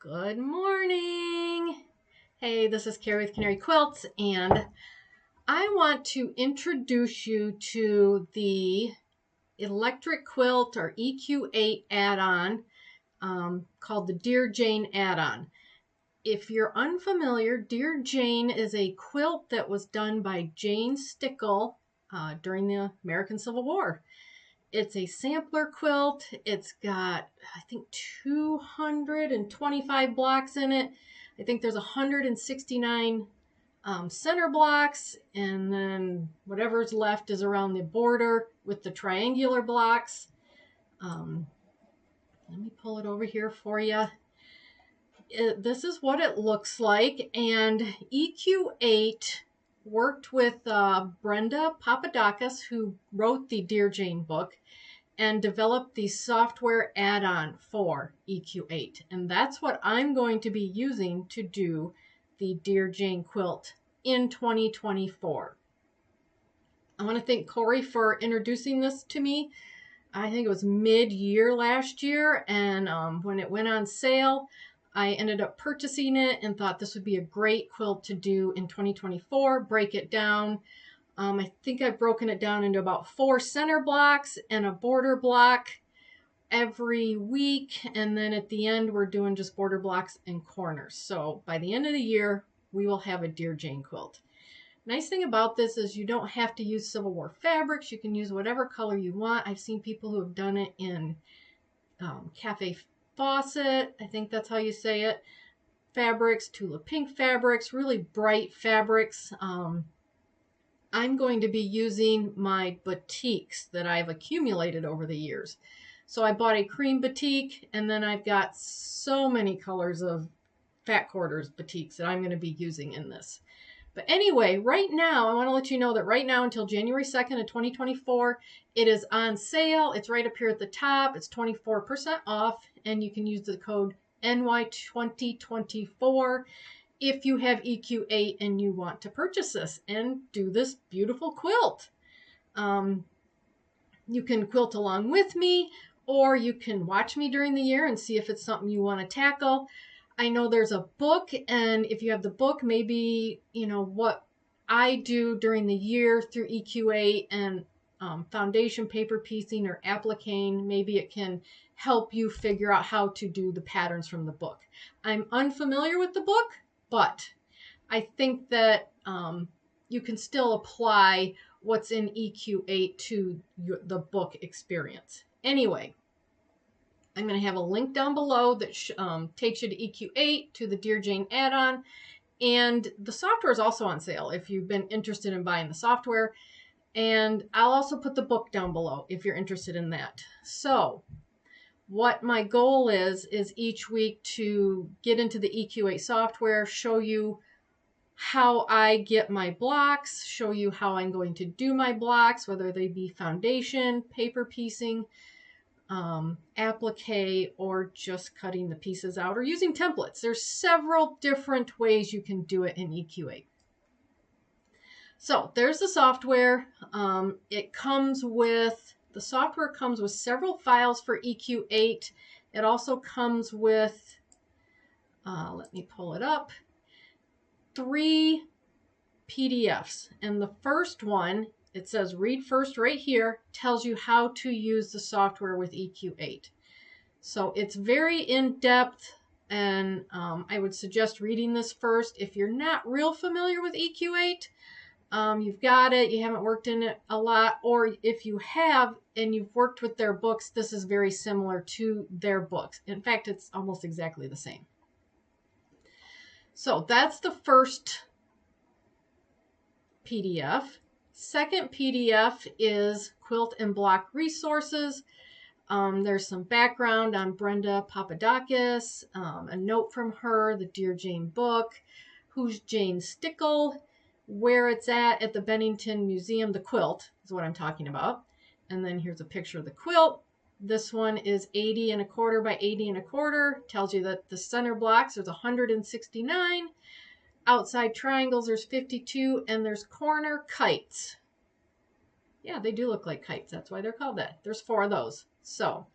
Good morning. Hey, this is Carrie with Canary Quilts, and I want to introduce you to the electric quilt or EQ8 add-on called the Dear Jane add-on. If you're unfamiliar, Dear Jane is a quilt that was done by Jane Stickle during the American Civil War. It's a sampler quilt. It's got, I think, 225 blocks in it. I think there's 169 center blocks, and then whatever's left is around the border with the triangular blocks. Let me pull it over here for you. This is what it looks like, and EQ8 worked with Brenda Papadakis, who wrote the Dear Jane book, and developed the software add-on for EQ8. And that's what I'm going to be using to do the Dear Jane quilt in 2024. I want to thank Corey for introducing this to me. I think it was mid-year last year, and when it went on sale, I ended up purchasing it and thought this would be a great quilt to do in 2024, break it down. I think I've broken it down into about 4 center blocks and a border block every week. And then at the end, we're doing just border blocks and corners. So by the end of the year, we will have a Dear Jane quilt. Nice thing about this is you don't have to use Civil War fabrics. You can use whatever color you want. I've seen people who have done it in Cafe Fawcett. I think that's how you say it. Fabrics, Tula Pink fabrics, really bright fabrics. I'm going to be using my batiks that I've accumulated over the years. So I bought a cream batik, and then I've got so many colors of fat quarters batiks that I'm going to be using in this. But anyway, right now, I want to let you know that right now until January 2nd of 2024, it is on sale. It's right up here at the top. It's 24% off, and you can use the code NY2024 if you have EQ8 and you want to purchase this and do this beautiful quilt. You can quilt along with me, or you can watch me during the year and see if it's something you want to tackle. I know there's a book, and if you have the book, maybe, what I do during the year through EQ8 and foundation paper piecing or appliquing, maybe it can help you figure out how to do the patterns from the book. I'm unfamiliar with the book, but I think that you can still apply what's in EQ8 to the book experience. Anyway, I'm going to have a link down below that takes you to EQ8, to the Dear Jane add-on, and the software is also on sale if you've been interested in buying the software. And I'll also put the book down below if you're interested in that. So what my goal is each week to get into the EQ8 software, show you how I get my blocks, show you how I'm going to do my blocks, whether they be foundation, paper piecing, applique, or just cutting the pieces out or using templates. There's several different ways you can do it in EQ8. So there's the software. The software comes with several files for EQ8. It also comes with, let me pull it up, 3 PDFs. And the first one, it says read first right here, tells you how to use the software with EQ8. So it's very in-depth, and I would suggest reading this first. If you're not real familiar with EQ8, you've got it, you haven't worked in it a lot, or if you have and you've worked with their books, this is very similar to their books. In fact, it's almost exactly the same. So that's the first PDF. Second PDF is Quilt and Block Resources. There's some background on Brenda Papadakis, a note from her, the Dear Jane book, who's Jane Stickle, where it's at the Bennington Museum. The quilt is what I'm talking about. And then here's a picture of the quilt. This one is 80 1/4 by 80 1/4. Tells you that the center blocks, there's 169. Outside triangles, there's 52. And there's corner kites. Yeah, they do look like kites. That's why they're called that. There's 4 of those. So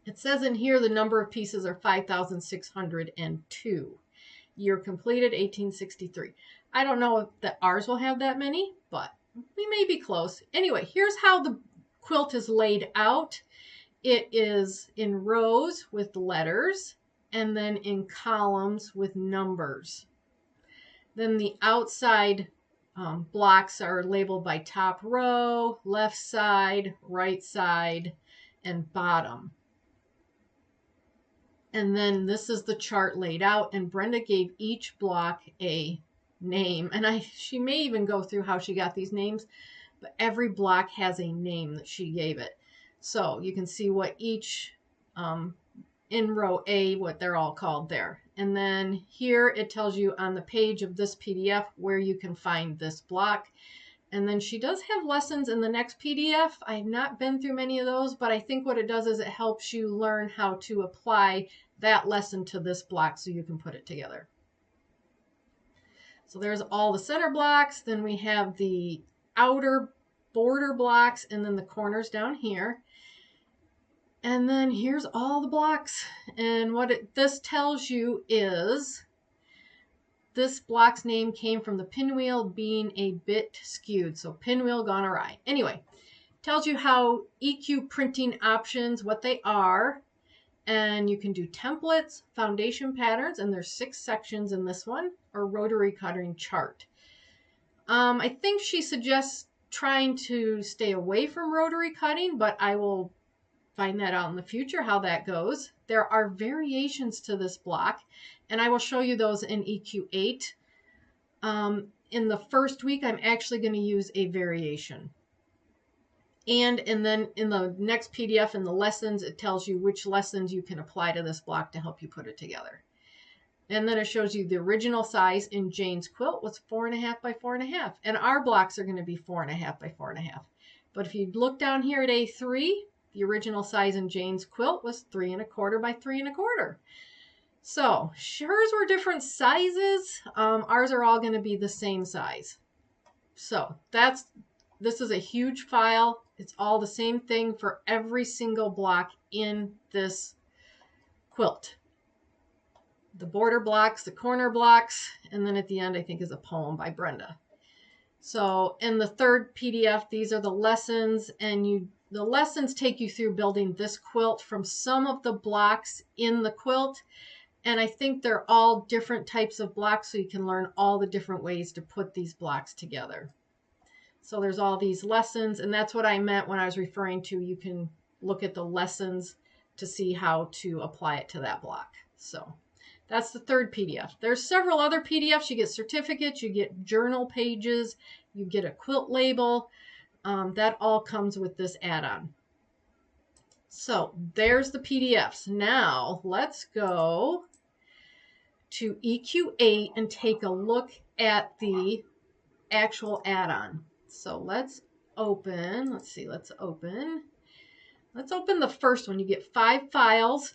It says in here the number of pieces are 5,602. Year completed 1863. I don't know if ours will have that many, but we may be close. Anyway, here's how the quilt is laid out. It is in rows with letters and then in columns with numbers. Then the outside blocks are labeled by top row, left side, right side, and bottom. And then this is the chart laid out, and Brenda gave each block a name. And she may even go through how she got these names, but every block has a name that she gave it. So you can see what each, in row A, what they're all called there. And then here it tells you on the page of this PDF where you can find this block. And then she does have lessons in the next PDF. I've not been through many of those, but I think what it does is it helps you learn how to apply that lesson to this block so you can put it together. So there's all the center blocks. Then we have the outer border blocks and then the corners down here. And then here's all the blocks. And what this tells you is this block's name came from the pinwheel being a bit skewed. So pinwheel gone awry. Anyway, tells you how EQ printing options, what they are. And you can do templates, foundation patterns, and there's 6 sections in this one, or rotary cutting chart. I think she suggests trying to stay away from rotary cutting, but I will find that out in the future how that goes. There are variations to this block, and I will show you those in EQ8. In the first week, I'm actually going to use a variation. And then in the next PDF in the lessons, it tells you which lessons you can apply to this block to help you put it together. And then it shows you the original size in Jane's quilt was 4.5 by 4.5. And our blocks are going to be 4.5 by 4.5. But if you look down here at A3, the original size in Jane's quilt was 3.25 by 3.25. So hers were different sizes. Ours are all going to be the same size. So this is a huge file. It's all the same thing for every single block in this quilt. The border blocks, the corner blocks, and then at the end I think is a poem by Brenda. So in the third PDF, these are the lessons, and the lessons take you through building this quilt from some of the blocks in the quilt. And I think they're all different types of blocks, so you can learn all the different ways to put these blocks together. So there's all these lessons, and that's what I meant when I was referring to you can look at the lessons to see how to apply it to that block. So that's the third PDF. There's several other PDFs. You get certificates, you get journal pages, you get a quilt label. That all comes with this add-on. So there's the PDFs. Now let's go to EQ8 and take a look at the actual add-on. So let's open the first one. You get 5 files.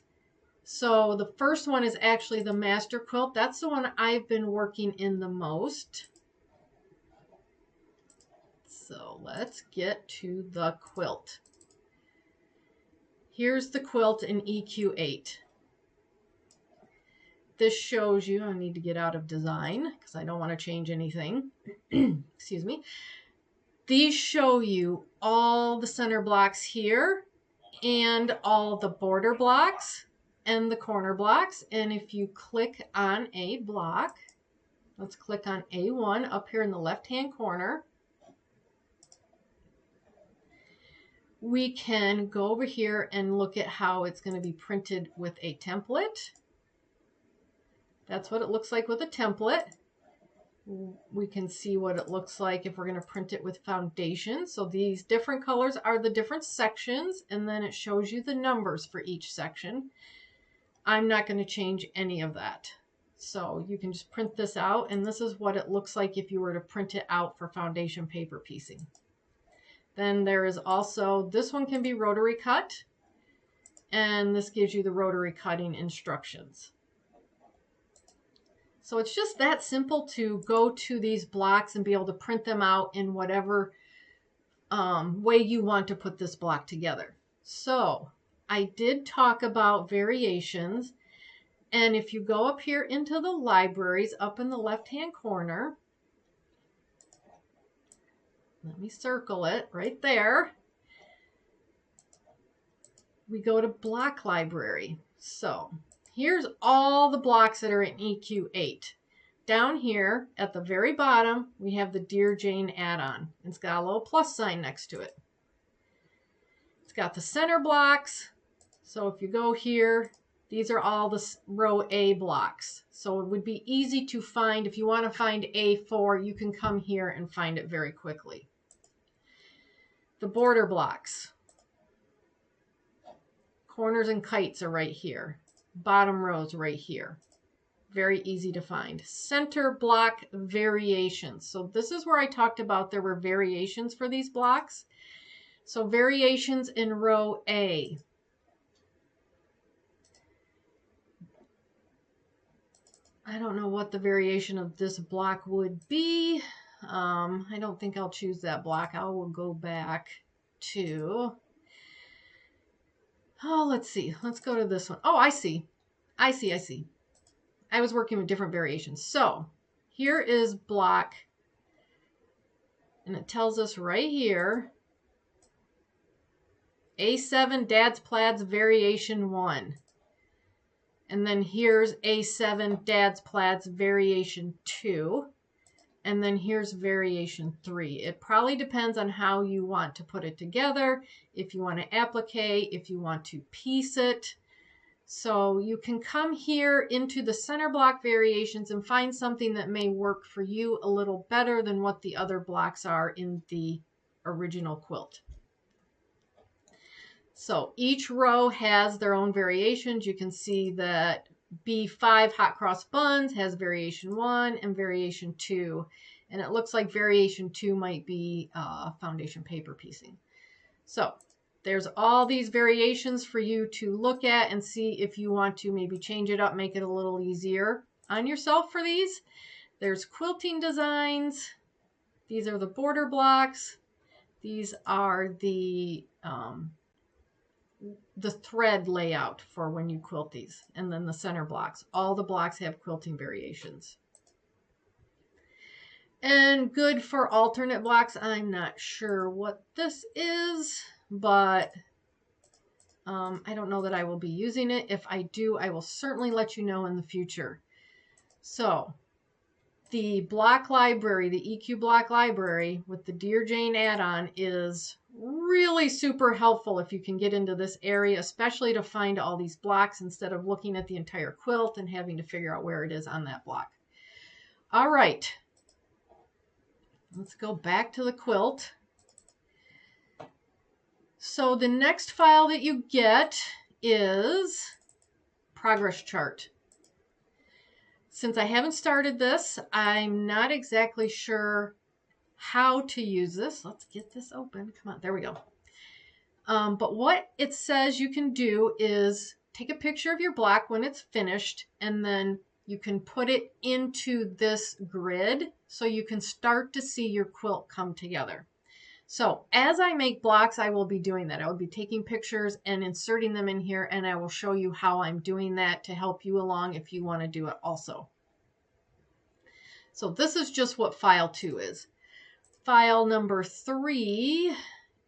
So the first one is actually the master quilt. That's the one I've been working in the most. So let's get to the quilt. Here's the quilt in EQ8. This shows you, I need to get out of design because I don't want to change anything. Excuse me. These show you all the center blocks here and all the border blocks and the corner blocks. And if you click on a block, let's click on A1 up here in the left-hand corner. We can go over here and look at how it's going to be printed with a template. That's what it looks like with a template. We can see what it looks like if we're going to print it with foundation. So these different colors are the different sections, and then it shows you the numbers for each section. I'm not going to change any of that. So you can just print this out, and this is what it looks like if you were to print it out for foundation paper piecing. Then there is also, this one can be rotary cut, and this gives you the rotary cutting instructions. So it's just that simple to go to these blocks and be able to print them out in whatever way you want to put this block together. So I did talk about variations. And if you go up here into the libraries up in the left-hand corner, let me circle it right there. We go to block library. So here's all the blocks that are in EQ8. Down here at the very bottom, we have the Dear Jane add-on. It's got a little plus sign next to it. It's got the center blocks. So if you go here, these are all the row A blocks. So it would be easy to find. If you want to find A4, you can come here and find it very quickly. The border blocks. Corners and kites are right here. Bottom rows right here. Very easy to find. Center block variations. So this is where I talked about there were variations for these blocks. So variations in row A. I don't know what the variation of this block would be. I don't think I'll choose that block. I will go back to, let's see. Let's go to this one. Oh, I see. I was working with different variations. So here is block, and it tells us right here, A7 Dad's Plaids Variation 1. And then here's A7 Dad's Plaids Variation 2. And then here's Variation 3. It probably depends on how you want to put it together, if you want to applique, if you want to piece it. So you can come here into the center block variations and find something that may work for you a little better than what the other blocks are in the original quilt. So each row has their own variations. You can see that B5 hot cross buns has variation 1 and variation 2. And it looks like variation 2 might be foundation paper piecing. So there's all these variations for you to look at and see if you want to maybe change it up, make it a little easier on yourself for these. There's quilting designs. These are the border blocks. These are the thread layout for when you quilt these, and then the center blocks. All the blocks have quilting variations. And good for alternate blocks. I'm not sure what this is, but I don't know that I will be using it. If I do, I will certainly let you know in the future. So the block library, the EQ block library with the Dear Jane add-on is really super helpful if you can get into this area, especially to find all these blocks instead of looking at the entire quilt and having to figure out where it is on that block. All right, let's go back to the quilt. So the next file that you get is progress chart. Since I haven't started this, I'm not exactly sure how to use this. Let's get this open. Come on, there we go. But what it says you can do is take a picture of your block when it's finished, and then you can put it into this grid so you can start to see your quilt come together. So as I make blocks, I will be doing that. I will be taking pictures and inserting them in here, and I will show you how I'm doing that to help you along if you want to do it also. So this is just what file 2 is. File number 3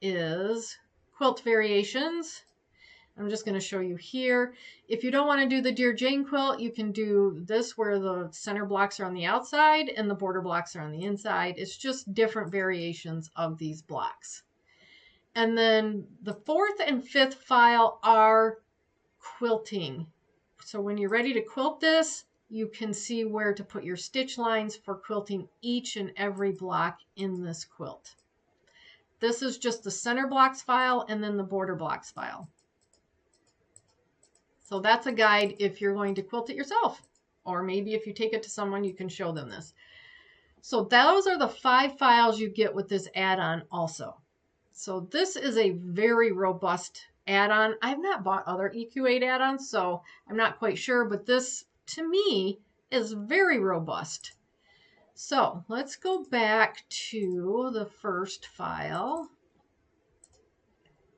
is quilt variations. I'm just going to show you here. If you don't want to do the Dear Jane quilt, you can do this where the center blocks are on the outside and the border blocks are on the inside. It's just different variations of these blocks. And then the 4th and 5th file are quilting. So when you're ready to quilt this, you can see where to put your stitch lines for quilting each and every block in this quilt. This is just the center blocks file and then the border blocks file. So that's a guide if you're going to quilt it yourself, or maybe if you take it to someone, you can show them this. So those are the 5 files you get with this add-on also. So this is a very robust add-on. I've not bought other EQ8 add-ons, so I'm not quite sure, but this to me is very robust. So let's go back to the first file.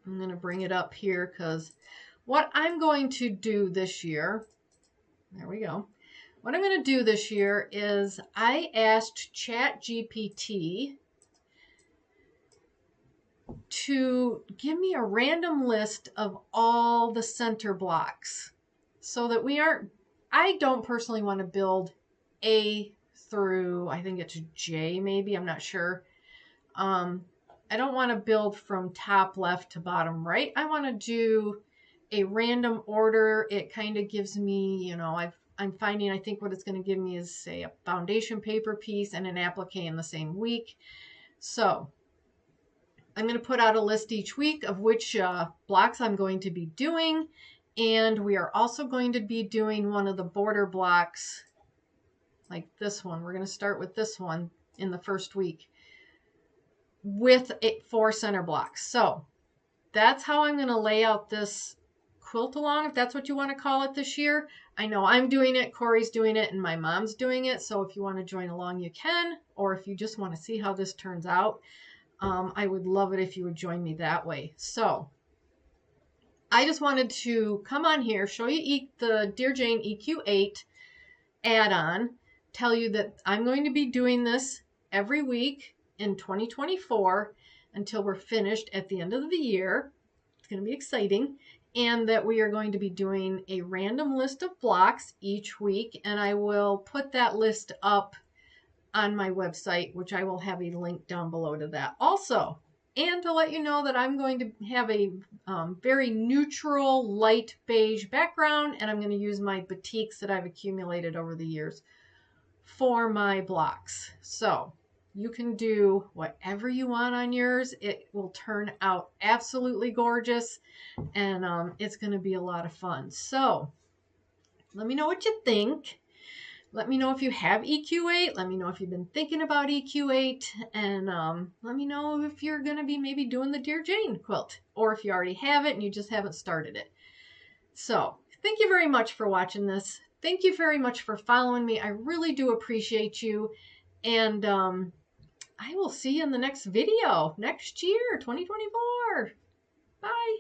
I'm going to bring it up here because what I'm going to do this year, there we go. What I'm going to do this year is I asked ChatGPT to give me a random list of all the center blocks so that I don't personally want to build A through, I think it's J maybe, I'm not sure. I don't want to build from top left to bottom right. I want to do a random order. It kind of gives me, you know, I'm finding, I think what it's going to give me is, say, a foundation paper piece and an applique in the same week. So I'm going to put out a list each week of which blocks I'm going to be doing. And we are also going to be doing one of the border blocks like this one. We're going to start with this one in the first week with 4 center blocks. So that's how I'm going to lay out this quilt along, if that's what you want to call it this year. I know I'm doing it, Corey's doing it, and my mom's doing it. So if you want to join along, you can. Or if you just want to see how this turns out, I would love it if you would join me that way. So I just wanted to come on here, show you the Dear Jane EQ8 add-on, tell you that I'm going to be doing this every week in 2024 until we're finished at the end of the year. It's going to be exciting. And that we are going to be doing a random list of blocks each week. And I will put that list up on my website, which I will have a link down below to that also. And to let you know that I'm going to have a very neutral light beige background, and I'm going to use my batiks that I've accumulated over the years for my blocks. So you can do whatever you want on yours. It will turn out absolutely gorgeous, and it's going to be a lot of fun. So let me know what you think. Let me know if you have EQ8. Let me know if you've been thinking about EQ8. And let me know if you're going to be maybe doing the Dear Jane quilt, or if you already have it and you just haven't started it. So thank you very much for watching this. Thank you very much for following me. I really do appreciate you. And I will see you in the next video next year, 2024. Bye.